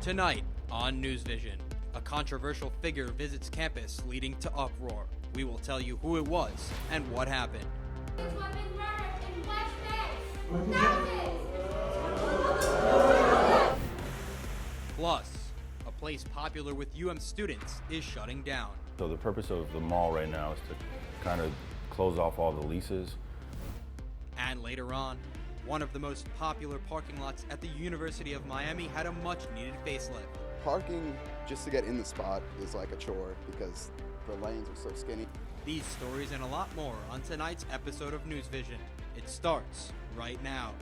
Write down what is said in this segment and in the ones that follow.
Tonight on NewsVision, a controversial figure visits campus leading to uproar. We will tell you who it was and what happened. Plus, a place popular with UM students is shutting down. So the purpose of the mall right now is to kind of close off all the leases. And later on, one of the most popular parking lots at the University of Miami had a much-needed facelift. Parking just to get in the spot is like a chore because the lanes are so skinny. These stories and a lot more on tonight's episode of NewsVision. It starts right now.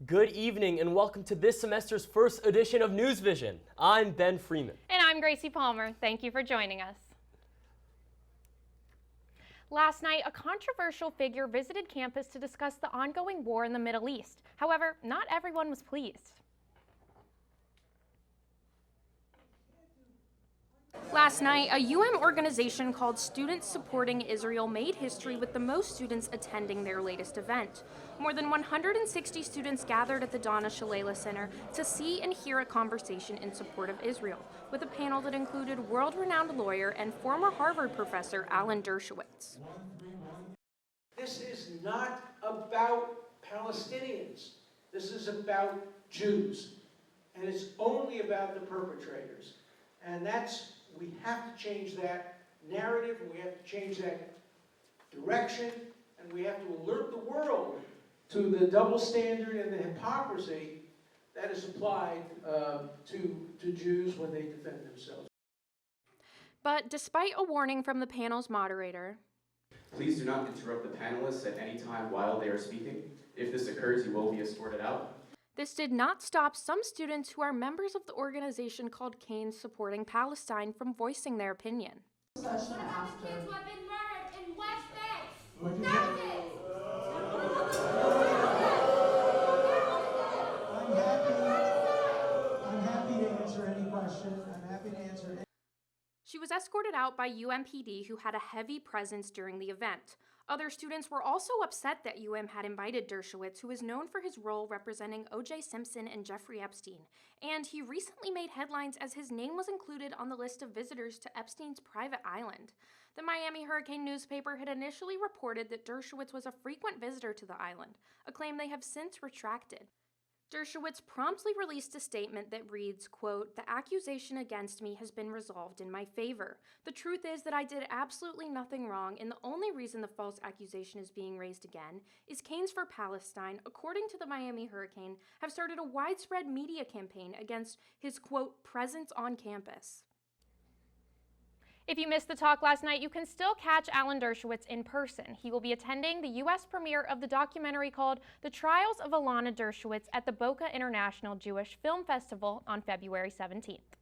Good evening and welcome to this semester's first edition of NewsVision. I'm Ben Freeman. And I'm Gracie Palmer. Thank you for joining us. Last night, a controversial figure visited campus to discuss the ongoing war in the Middle East. However, not everyone was pleased. Last night, a UM organization called Students Supporting Israel made history with the most students attending their latest event. More than 160 students gathered at the Donna Shalala Center to see and hear a conversation in support of Israel, with a panel that included world-renowned lawyer and former Harvard professor Alan Dershowitz. This is not about Palestinians. This is about Jews. And it's only about the perpetrators. And we have to change that narrative, and we have to change that direction, and we have to alert the world to the double standard and the hypocrisy that is applied to Jews when they defend themselves. But despite a warning from the panel's moderator, please do not interrupt the panelists at any time while they are speaking. If this occurs, you will be escorted out. this did not stop some students who are members of the organization called Canes Supporting Palestine from voicing their opinion. Session after. Kids have been murdered in West Bank. Stop it! I'm happy to answer any question. I'm happy to answer any. She was escorted out by UMPD, who had a heavy presence during the event. Other students were also upset that UM had invited Dershowitz, who is known for his role representing O.J. Simpson and Jeffrey Epstein, and he recently made headlines as his name was included on the list of visitors to Epstein's private island. The Miami Hurricane newspaper had initially reported that Dershowitz was a frequent visitor to the island, a claim they have since retracted. Dershowitz promptly released a statement that reads, quote, "The accusation against me has been resolved in my favor. The truth is that I did absolutely nothing wrong, and the only reason the false accusation is being raised again is Canes for Palestine, according to the Miami Hurricane, have started a widespread media campaign against his, quote, presence on campus." If you missed the talk last night, you can still catch Alan Dershowitz in person. He will be attending the U.S. premiere of the documentary called The Trials of Alana Dershowitz at the Boca International Jewish Film Festival on February 17th.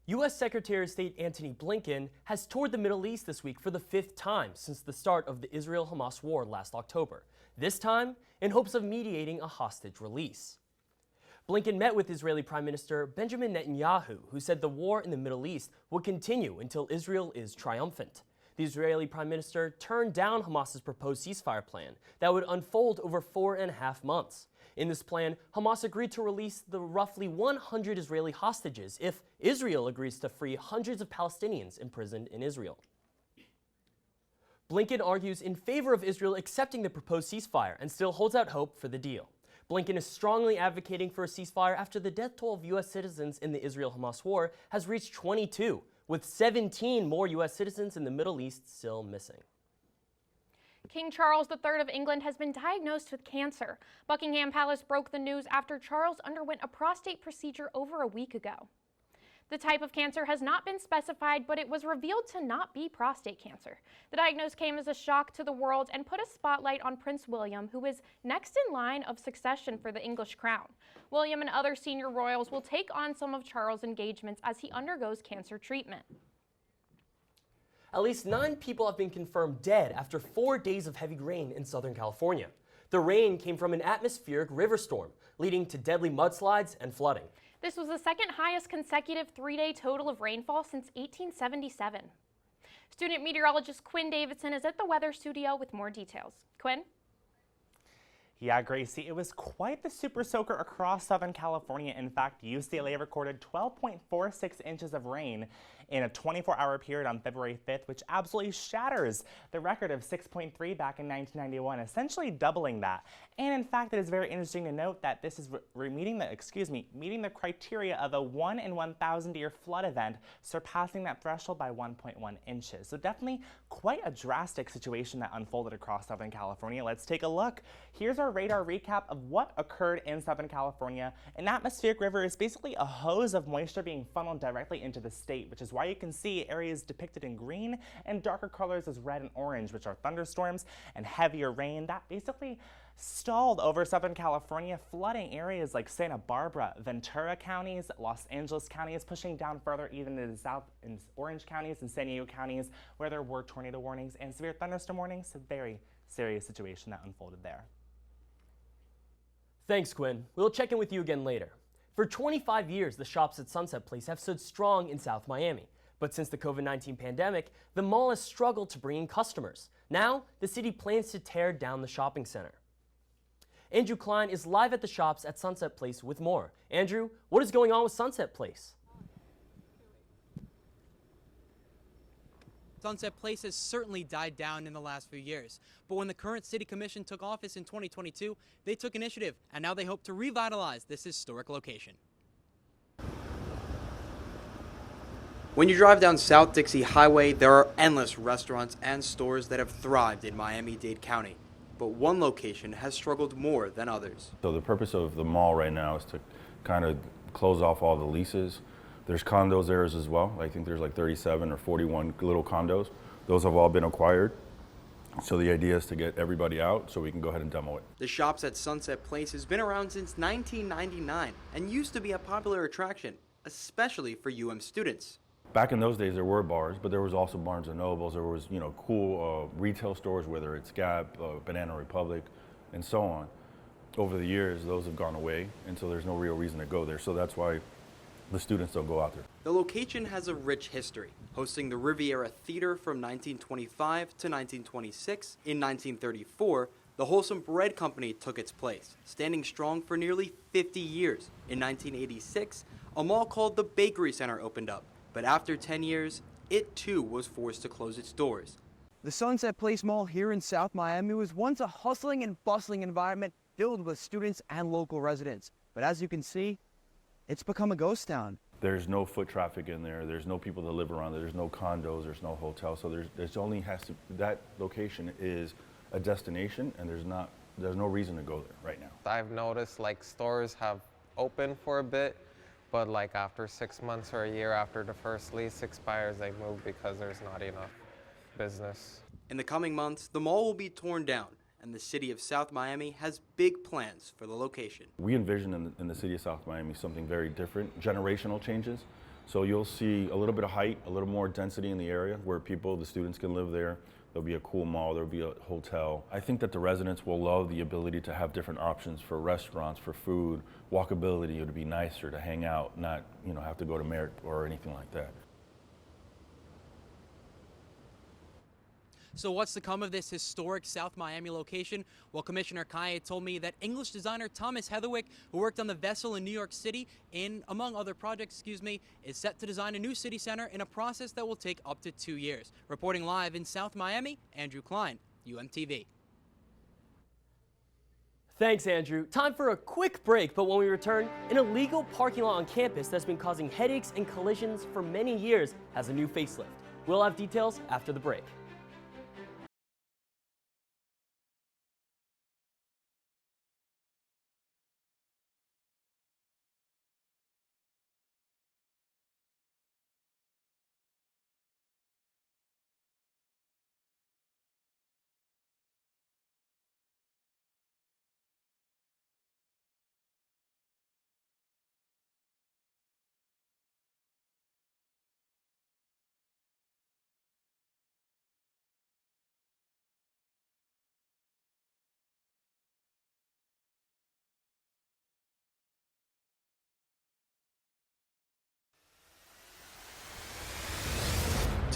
U.S. Secretary of State Antony Blinken has toured the Middle East this week for the 5th time since the start of the Israel-Hamas war last October, this time in hopes of mediating a hostage release. Blinken met with Israeli Prime Minister Benjamin Netanyahu, who said the war in the Middle East would continue until Israel is triumphant. The Israeli Prime Minister turned down Hamas's proposed ceasefire plan that would unfold over 4.5 months. In this plan, Hamas agreed to release the roughly 100 Israeli hostages if Israel agrees to free hundreds of Palestinians imprisoned in Israel. Blinken argues in favor of Israel accepting the proposed ceasefire and still holds out hope for the deal. Blinken is strongly advocating for a ceasefire after the death toll of U.S. citizens in the Israel-Hamas war has reached 22, with 17 more U.S. citizens in the Middle East still missing. King Charles III of England has been diagnosed with cancer. Buckingham Palace broke the news after Charles underwent a prostate procedure over a week ago. The type of cancer has not been specified, but it was revealed to not be prostate cancer. The diagnosis came as a shock to the world and put a spotlight on Prince William, who is next in line of succession for the English crown. William and other senior royals will take on some of Charles' engagements as he undergoes cancer treatment. At least 9 people have been confirmed dead after 4 days of heavy rain in Southern California. The rain came from an atmospheric river storm, leading to deadly mudslides and flooding. This was the second highest consecutive three-day total of rainfall since 1877. Student meteorologist Quinn Davidson is at the weather studio with more details. Quinn? Yeah, Gracie, it was quite the super soaker across Southern California. In fact, UCLA recorded 12.46 inches of rain in a 24-hour period on February 5th, which absolutely shatters the record of 6.3 back in 1991, essentially doubling that. And in fact, it is very interesting to note that this is meeting the criteria of a 1 in 1,000 year flood event, surpassing that threshold by 1.1 inches. So definitely quite a drastic situation that unfolded across Southern California. Let's take a look. Here's our radar recap of what occurred in Southern California. An atmospheric river is basically a hose of moisture being funneled directly into the state, which is why you can see areas depicted in green and darker colors as red and orange, which are thunderstorms and heavier rain that basically stalled over Southern California, flooding areas like Santa Barbara, Ventura counties, Los Angeles counties, pushing down further even to the south in Orange counties and San Diego counties, where there were tornado warnings and severe thunderstorm warnings. A very serious situation that unfolded there. Thanks, Quinn. We'll check in with you again later. For 25 years, the shops at Sunset Place have stood strong in South Miami. But since the COVID-19 pandemic, the mall has struggled to bring in customers. Now, the city plans to tear down the shopping center. Andrew Klein is live at the shops at Sunset Place with more. Andrew, what is going on with Sunset Place? Sunset Place has certainly died down in the last few years, but when the current city commission took office in 2022, they took initiative, and now they hope to revitalize this historic location. When you drive down South Dixie Highway, there are endless restaurants and stores that have thrived in Miami-Dade County, but one location has struggled more than others. So the purpose of the mall right now is to kind of close off all the leases. There's condos there as well. I think there's like 37 or 41 little condos. Those have all been acquired. So the idea is to get everybody out so we can go ahead and demo it. The shops at Sunset Place has been around since 1999 and used to be a popular attraction, especially for UM students. Back in those days, there were bars, but there was also Barnes & Nobles. There was, cool retail stores, whether it's Gap, Banana Republic, and so on. Over the years, those have gone away, and so there's no real reason to go there. So that's why the students don't go out there. The location has a rich history, hosting the Riviera Theater from 1925 to 1926. In 1934, the Wholesome Bread Company took its place, standing strong for nearly 50 years. In 1986, a mall called the Bakery Center opened up, but after 10 years, it too was forced to close its doors. The Sunset Place Mall here in South Miami was once a hustling and bustling environment filled with students and local residents. But as you can see, it's become a ghost town. There's no foot traffic in there. There's no people that live around there. There's no condos. There's no hotels. So that location is a destination, and there's no reason to go there right now. I've noticed like stores have opened for a bit, but like after 6 months or a year after the first lease expires, they move because there's not enough business. In the coming months, the mall will be torn down, and the city of South Miami has big plans for the location. We envision in the city of South Miami something very different, generational changes. So you'll see a little bit of height, a little more density in the area where the students can live there. There'll be a cool mall, there'll be a hotel. I think that the residents will love the ability to have different options for restaurants, for food, walkability, to be nicer, to hang out, not have to go to Merritt or anything like that. So what's to come of this historic South Miami location? Well, Commissioner Kaye told me that English designer Thomas Heatherwick, who worked on the vessel in New York City, among other projects, is set to design a new city center in a process that will take up to 2 years. Reporting live in South Miami, Andrew Klein, UMTV. Thanks, Andrew. Time for a quick break, but when we return, an illegal parking lot on campus that's been causing headaches and collisions for many years has a new facelift. We'll have details after the break.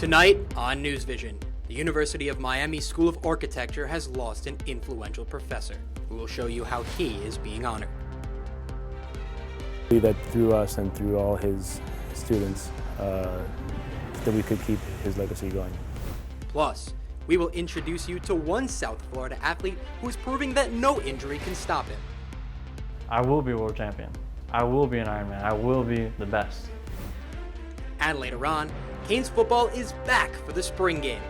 Tonight on NewsVision, the University of Miami School of Architecture has lost an influential professor who will show you how he is being honored. That through us and through all his students, that we could keep his legacy going. Plus, we will introduce you to one South Florida athlete who is proving that no injury can stop him. I will be world champion. I will be an Ironman. I will be the best. And later on, Canes football is back for the spring game.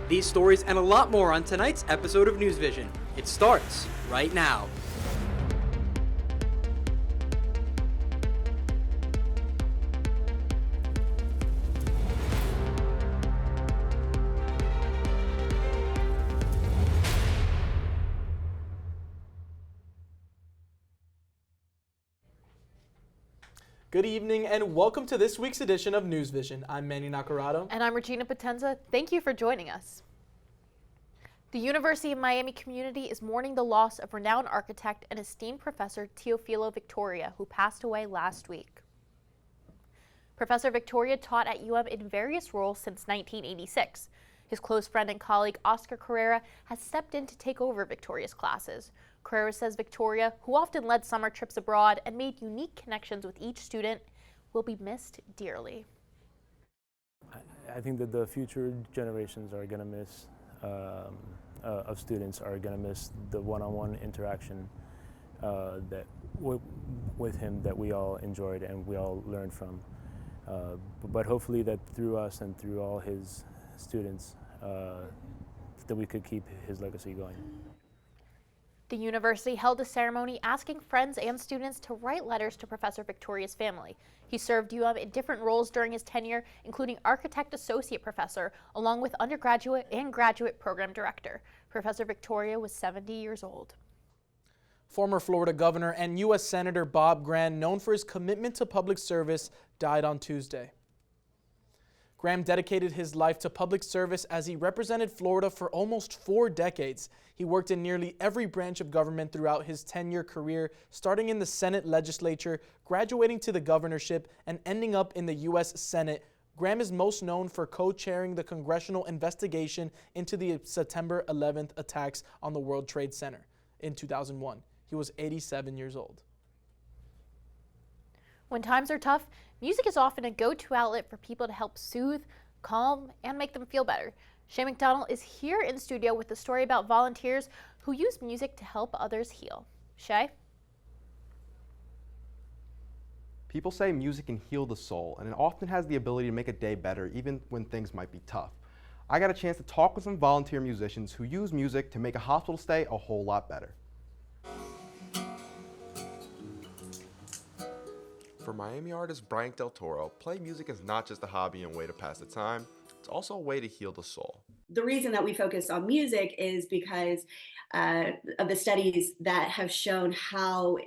These stories and a lot more on tonight's episode of NewsVision. It starts right now. Good evening and welcome to this week's edition of NewsVision. I'm Manny Nacarado. And I'm Regina Potenza. Thank you for joining us. The University of Miami community is mourning the loss of renowned architect and esteemed professor Teofilo Victoria, who passed away last week. Professor Victoria taught at UM in various roles since 1986. His close friend and colleague Oscar Carrera has stepped in to take over Victoria's classes. Carrera says Victoria, who often led summer trips abroad and made unique connections with each student, will be missed dearly. I think that the future generations are going to miss, of students are going to miss the one-on-one interaction that with him that we all enjoyed and we all learned from. But hopefully that through us and through all his students, that we could keep his legacy going. The university held a ceremony asking friends and students to write letters to Professor Victoria's family. He served UM in different roles during his tenure, including Architect Associate Professor, along with undergraduate and graduate program director. Professor Victoria was 70 years old. Former Florida Governor and U.S. Senator Bob Graham, known for his commitment to public service, died on Tuesday. Graham dedicated his life to public service as he represented Florida for almost 4 decades. He worked in nearly every branch of government throughout his 10-year career, starting in the Senate legislature, graduating to the governorship, and ending up in the U.S. Senate. Graham is most known for co-chairing the congressional investigation into the September 11th attacks on the World Trade Center in 2001. He was 87 years old. When times are tough, music is often a go-to outlet for people to help soothe, calm, and make them feel better. Shay McDonald is here in studio with a story about volunteers who use music to help others heal. Shay? People say music can heal the soul, and it often has the ability to make a day better even when things might be tough. I got a chance to talk with some volunteer musicians who use music to make a hospital stay a whole lot better. For Miami artist Brian Del Toro, playing music is not just a hobby and way to pass the time, it's also a way to heal the soul. The reason that we focus on music is because of the studies that have shown how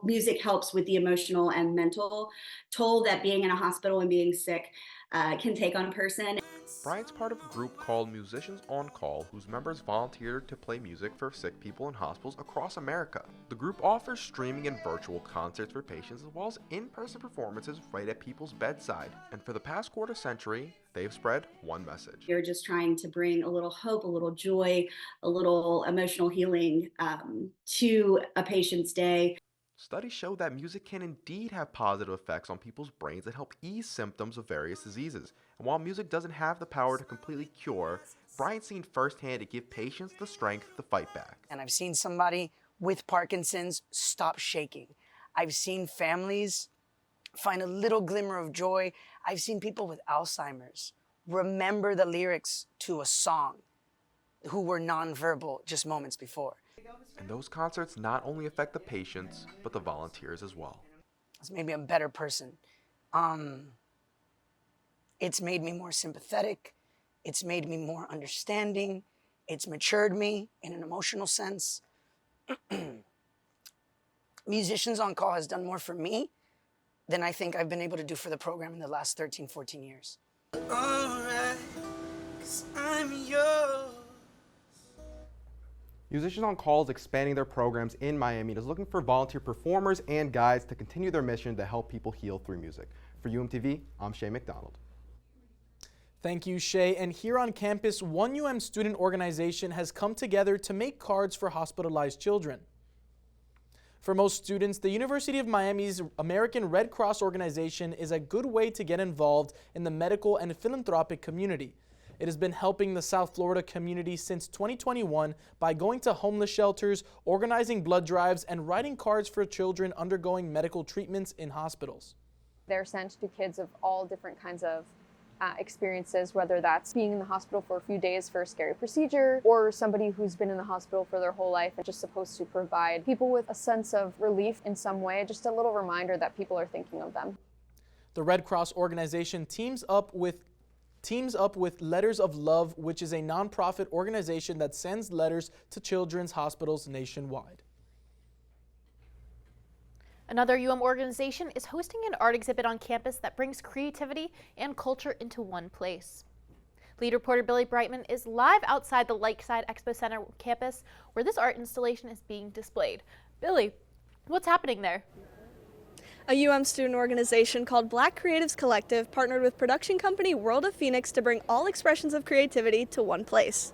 music helps with the emotional and mental toll that being in a hospital and being sick can take on a person. Brian's part of a group called Musicians on Call, whose members volunteer to play music for sick people in hospitals across America. The group offers streaming and virtual concerts for patients as well as in-person performances right at people's bedside. And for the past quarter century, they've spread one message. You're just trying to bring a little hope, a little joy, a little emotional healing to a patient's day. Studies show that music can indeed have positive effects on people's brains that help ease symptoms of various diseases. And while music doesn't have the power to completely cure, Brian's seen firsthand to give patients the strength to fight back. And I've seen somebody with Parkinson's stop shaking. I've seen families find a little glimmer of joy. I've seen people with Alzheimer's remember the lyrics to a song who were nonverbal just moments before. And those concerts not only affect the patients, but the volunteers as well. It's made me a better person. It's made me more sympathetic. It's made me more understanding. It's matured me in an emotional sense. Musicians on Call has done more for me than I think I've been able to do for the program in the last 13, 14 years. All right, 'cause I'm yours. Musicians on Call is expanding their programs in Miami and is looking for volunteer performers and guides to continue their mission to help people heal through music. For UMTV, I'm Shay McDonald. Thank you, Shay. And here on campus, one UM student organization has come together to make cards for hospitalized children. For most students, the University of Miami's American Red Cross organization is a good way to get involved in the medical and philanthropic community. It has been helping the South Florida community since 2021 by going to homeless shelters, organizing blood drives, and writing cards for children undergoing medical treatments in hospitals. They're sent to kids of all different kinds of experiences, whether that's being in the hospital for a few days for a scary procedure, or somebody who's been in the hospital for their whole life and just supposed to provide people with a sense of relief in some way, just a little reminder that people are thinking of them. The Red Cross organization teams up with Letters of Love, which is a nonprofit organization that sends letters to children's hospitals nationwide. Another UM organization is hosting an art exhibit on campus that brings creativity and culture into one place. Lead reporter Billy Brightman is live outside the Lakeside Expo Center campus where this art installation is being displayed. Billy, what's happening there? A UM student organization called Black Creatives Collective partnered with production company World of Phoenix to bring all expressions of creativity to one place.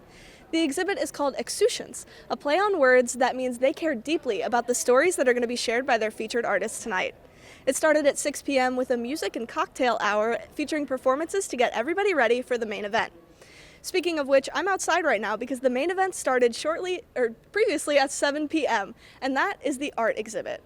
The exhibit is called Exusions, a play on words that means they care deeply about the stories that are going to be shared by their featured artists tonight. It started at 6 p.m. with a music and cocktail hour featuring performances to get everybody ready for the main event. Speaking of which, I'm outside right now because the main event started previously at 7 p.m., and that is the art exhibit.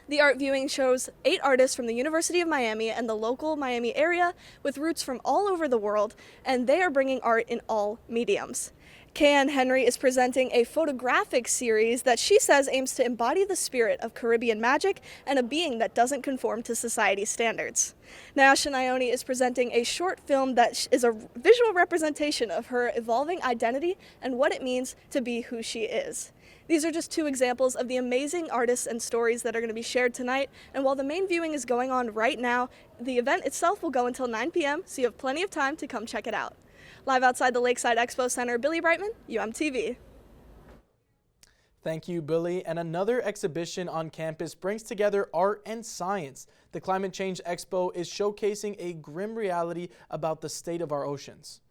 The art viewing shows 8 artists from the University of Miami and the local Miami area with roots from all over the world, and they are bringing art in all mediums. Kayan Henry is presenting a photographic series that she says aims to embody the spirit of Caribbean magic and a being that doesn't conform to society's standards. Nyasha Nyoni is presenting a short film that is a visual representation of her evolving identity and what it means to be who she is. These are just 2 examples of the amazing artists and stories that are going to be shared tonight, and while the main viewing is going on right now, the event itself will go until 9 p.m., so you have plenty of time to come check it out. Live outside the Lakeside Expo Center, Billy Brightman, UMTV. Thank you, Billy. And another exhibition on campus brings together art and science. The Climate Change Expo is showcasing a grim reality about the state of our oceans.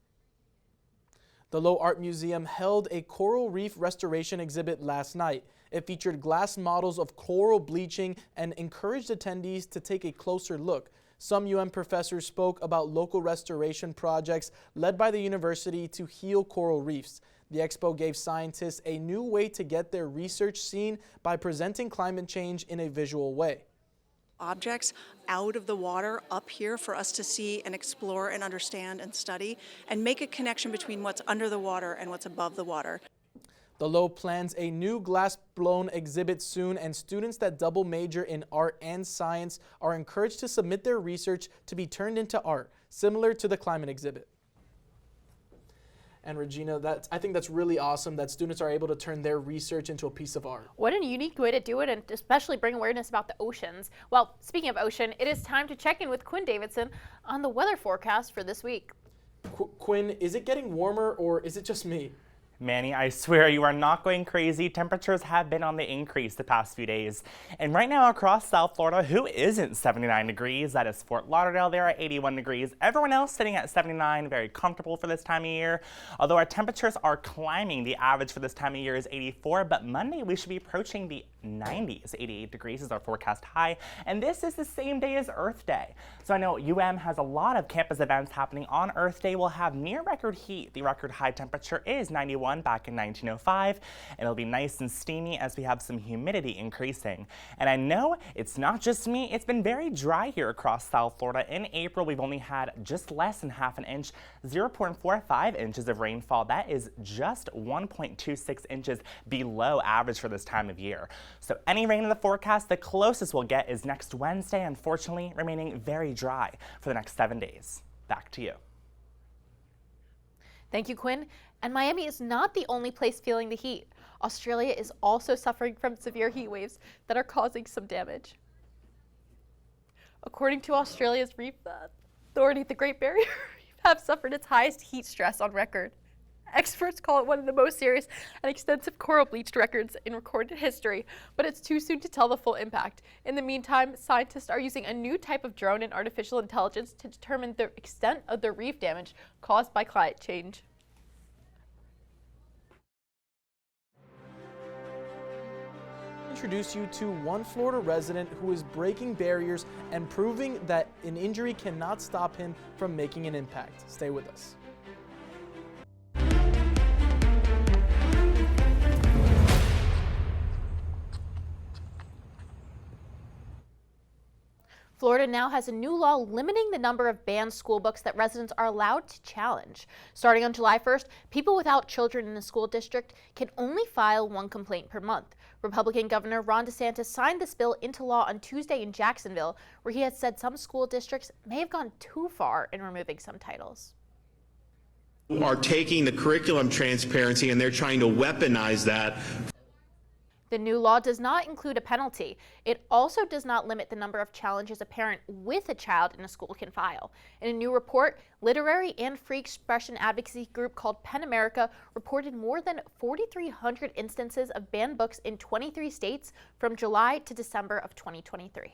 The Low Art Museum held a coral reef restoration exhibit last night. It featured glass models of coral bleaching and encouraged attendees to take a closer look. Some UM professors spoke about local restoration projects led by the university to heal coral reefs. The expo gave scientists a new way to get their research seen by presenting climate change in a visual way. Objects out of the water up here for us to see and explore and understand and study and make a connection between what's under the water and what's above the water. The Low plans a new glass-blown exhibit soon, and students that double major in art and science are encouraged to submit their research to be turned into art, similar to the climate exhibit. And Regina, I think that's really awesome that students are able to turn their research into a piece of art. What a unique way to do it, and especially bring awareness about the oceans. Well, speaking of ocean, it is time to check in with Quinn Davidson on the weather forecast for this week. Quinn, is it getting warmer or is it just me? Manny, I swear you are not going crazy. Temperatures have been on the increase the past few days. And right now across South Florida, who isn't 79 degrees? That is Fort Lauderdale there at 81 degrees. Everyone else sitting at 79, very comfortable for this time of year. Although our temperatures are climbing, the average for this time of year is 84, but Monday we should be approaching the 90s. 88 degrees is our forecast high, and this is the same day as Earth Day. So I know UM has a lot of campus events happening on Earth Day. We'll have near record heat. The record high temperature is 91 back in 1905, and it'll be nice and steamy as we have some humidity increasing. And I know it's not just me, it's been very dry here across South Florida. In April, we've only had just less than half an inch, 0.45 inches of rainfall. That is just 1.26 inches below average for this time of year. So any rain in the forecast, the closest we'll get is next Wednesday, unfortunately remaining very dry for the next 7 days. Back to you. Thank you, Quinn. And Miami is not the only place feeling the heat. Australia is also suffering from severe heat waves that are causing some damage. According to Australia's Reef Authority, the Great Barrier Reef have suffered its highest heat stress on record. Experts call it one of the most serious and extensive coral bleached records in recorded history, but it's too soon to tell the full impact. In the meantime, scientists are using a new type of drone and artificial intelligence to determine the extent of the reef damage caused by climate change. Introduce you to one Florida resident who is breaking barriers and proving that an injury cannot stop him from making an impact. Stay with us. Florida now has a new law limiting the number of banned school books that residents are allowed to challenge. Starting on July 1st, people without children in a school district can only file one complaint per month. Republican Governor Ron DeSantis signed this bill into law on Tuesday in Jacksonville, where he has said some school districts may have gone too far in removing some titles. Are taking the curriculum transparency and they're trying to weaponize that. The new law does not include a penalty. It also does not limit the number of challenges a parent with a child in a school can file. In a new report, literary and free expression advocacy group called PEN America reported more than 4,300 instances of banned books in 23 states from July to December of 2023.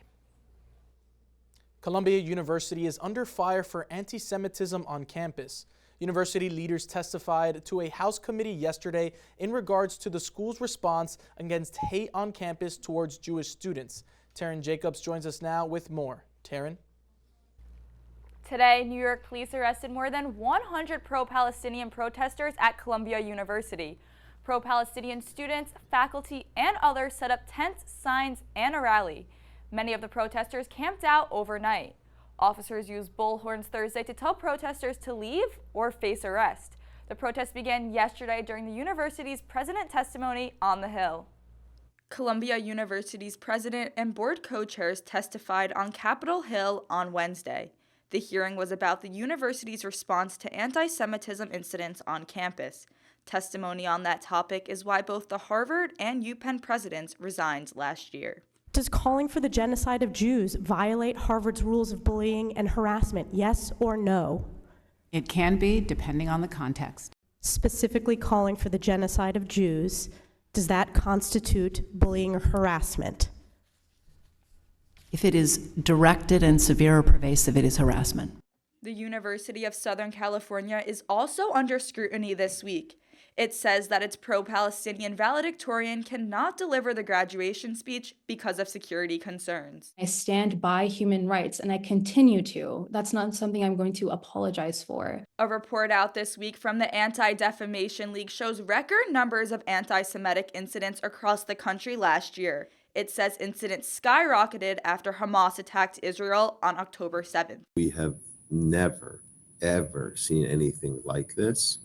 Columbia University is under fire for anti-Semitism on campus. University leaders testified to a House committee yesterday in regards to the school's response against hate on campus towards Jewish students. Taryn Jacobs joins us now with more. Taryn? Today, New York police arrested more than 100 pro-Palestinian protesters at Columbia University. Pro-Palestinian students, faculty, and others set up tents, signs, and a rally. Many of the protesters camped out overnight. Officers used bullhorns Thursday to tell protesters to leave or face arrest. The protest began yesterday during the university's president testimony on the Hill. Columbia University's president and board co-chairs testified on Capitol Hill on Wednesday. The hearing was about the university's response to anti-Semitism incidents on campus. Testimony on that topic is why both the Harvard and UPenn presidents resigned last year. Does calling for the genocide of Jews violate Harvard's rules of bullying and harassment, yes or no? It can be, depending on the context. Specifically calling for the genocide of Jews, does that constitute bullying or harassment? If it is directed and severe or pervasive, it is harassment. The University of Southern California is also under scrutiny this week. It says that its pro-Palestinian valedictorian cannot deliver the graduation speech because of security concerns. I stand by human rights, and I continue to. That's not something I'm going to apologize for. A report out this week from the Anti-Defamation League shows record numbers of anti-Semitic incidents across the country last year. It says incidents skyrocketed after Hamas attacked Israel on October 7th. We have never, ever seen anything like this.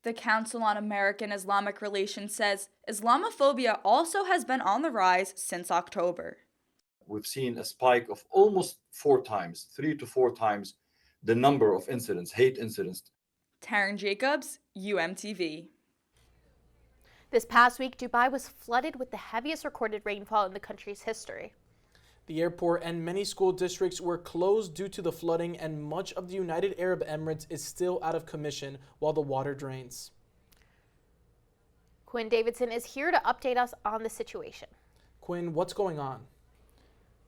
The Council on American Islamic Relations says Islamophobia also has been on the rise since October. We've seen a spike of almost 3 to 4 times the number of incidents, hate incidents. Taryn Jacobs, UMTV. This past week, Dubai was flooded with the heaviest recorded rainfall in the country's history. The airport and many school districts were closed due to the flooding, and much of the United Arab Emirates is still out of commission while the water drains. Quinn Davidson is here to update us on the situation. Quinn, what's going on?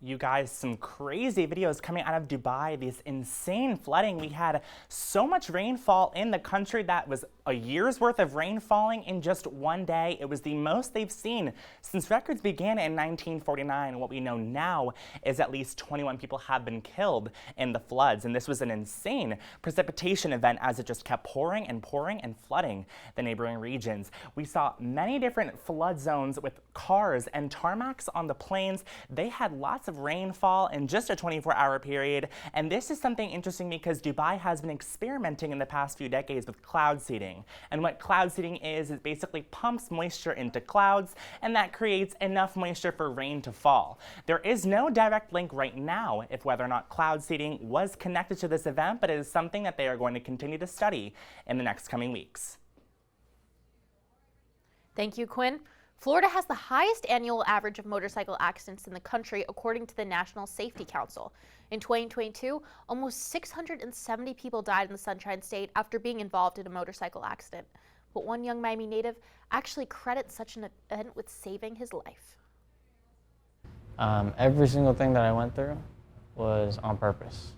You guys, some crazy videos coming out of Dubai, these insane flooding. We had so much rainfall in the country that was a year's worth of rain falling in just one day. It was the most they've seen since records began in 1949. What we know now is at least 21 people have been killed in the floods, and this was an insane precipitation event as it just kept pouring and pouring and flooding the neighboring regions. We saw many different flood zones with cars and tarmacs on the plains. They had lots of rainfall in just a 24-hour period, and this is something interesting because Dubai has been experimenting in the past few decades with cloud seeding. And what cloud seeding is it basically pumps moisture into clouds, and that creates enough moisture for rain to fall. There is no direct link right now if whether or not cloud seeding was connected to this event, but it is something that they are going to continue to study in the next coming weeks. Thank you, Quinn. Florida has the highest annual average of motorcycle accidents in the country, according to the National Safety Council. In 2022, almost 670 people died in the Sunshine State after being involved in a motorcycle accident. but one young Miami native actually credits such an event with saving his life. Every single thing that I went through was on purpose.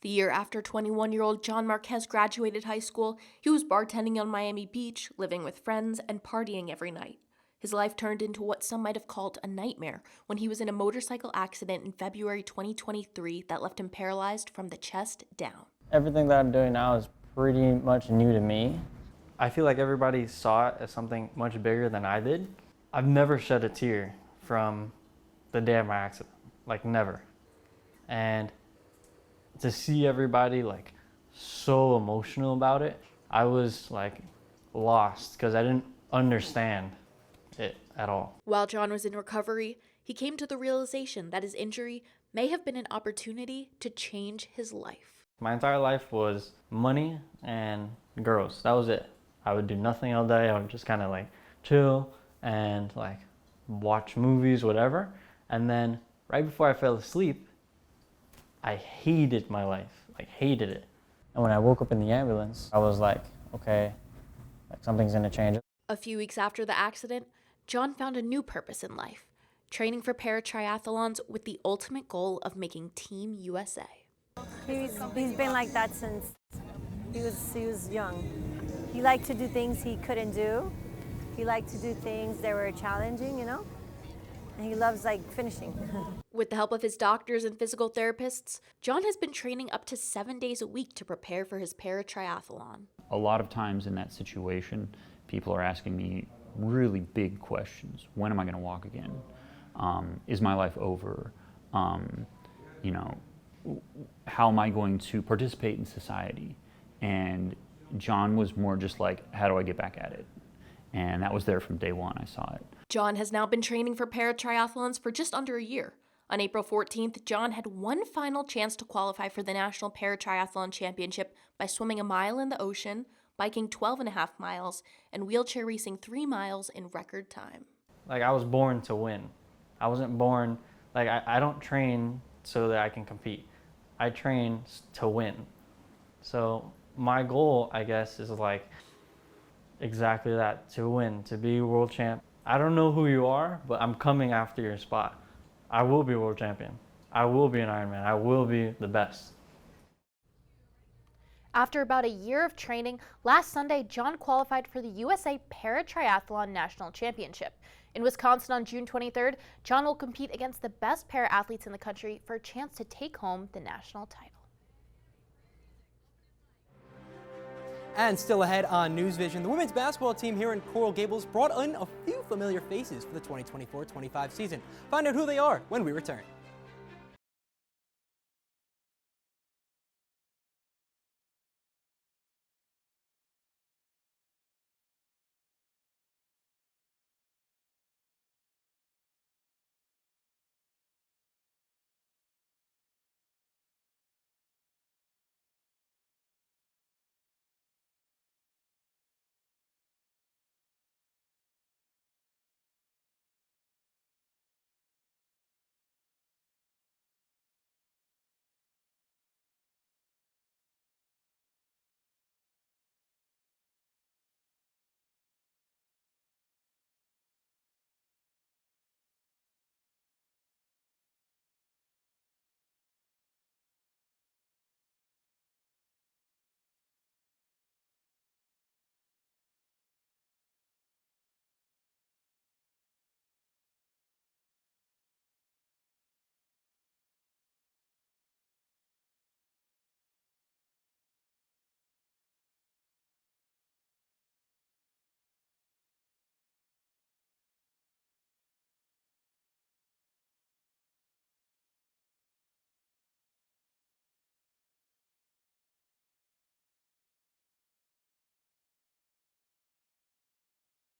The year after 21-year-old John Marquez graduated high school, he was bartending on Miami Beach, living with friends, and partying every night. His life turned into what some might have called a nightmare when he was in a motorcycle accident in February 2023 that left him paralyzed from the chest down. Everything that I'm doing now is pretty much new to me. I feel like everybody saw it as something much bigger than I did. I've never shed a tear from the day of my accident, like never. And to see everybody like so emotional about it, I was like lost because I didn't understand it at all. While John was in recovery, he came to the realization that his injury may have been an opportunity to change his life. My entire life was money and girls. That was it. I would do nothing all day. I would just kind of like chill and like watch movies, whatever. And then right before I fell asleep, I hated my life, like hated it. And when I woke up in the ambulance, I was like, okay, like something's gonna change. A few weeks after the accident, John found a new purpose in life, training for para-triathlons with the ultimate goal of making Team USA. He's been like that since he was young. He liked to do things he couldn't do. He liked to do things that were challenging, you know? And he loves like finishing. With the help of his doctors and physical therapists, John has been training up to 7 days a week to prepare for his para-triathlon. A lot of times in that situation, people are asking me really big questions. When am I going to walk again? Is my life over? You know, how am I going to participate in society? And John was more just like, how do I get back at it? And that was there from day one. I saw it. John has now been training for para-triathlons for just under a year. On April 14th, John had one final chance to qualify for the National Para-Triathlon Championship by swimming a mile in the ocean, biking 12.5 miles, and wheelchair racing 3 miles in record time. Like I was born to win. I wasn't born, like I don't train so that I can compete. I train to win. So my goal, I guess, is like exactly that, to win, to be world champ. I don't know who you are, but I'm coming after your spot. I will be world champion. I will be an Ironman. I will be the best. After about a year of training, last Sunday, John qualified for the USA Para-Triathlon National Championship. In Wisconsin on June 23rd, John will compete against the best para-athletes in the country for a chance to take home the national title. And still ahead on NewsVision, the women's basketball team here in Coral Gables brought in a few familiar faces for the 2024-25 season. Find out who they are when we return.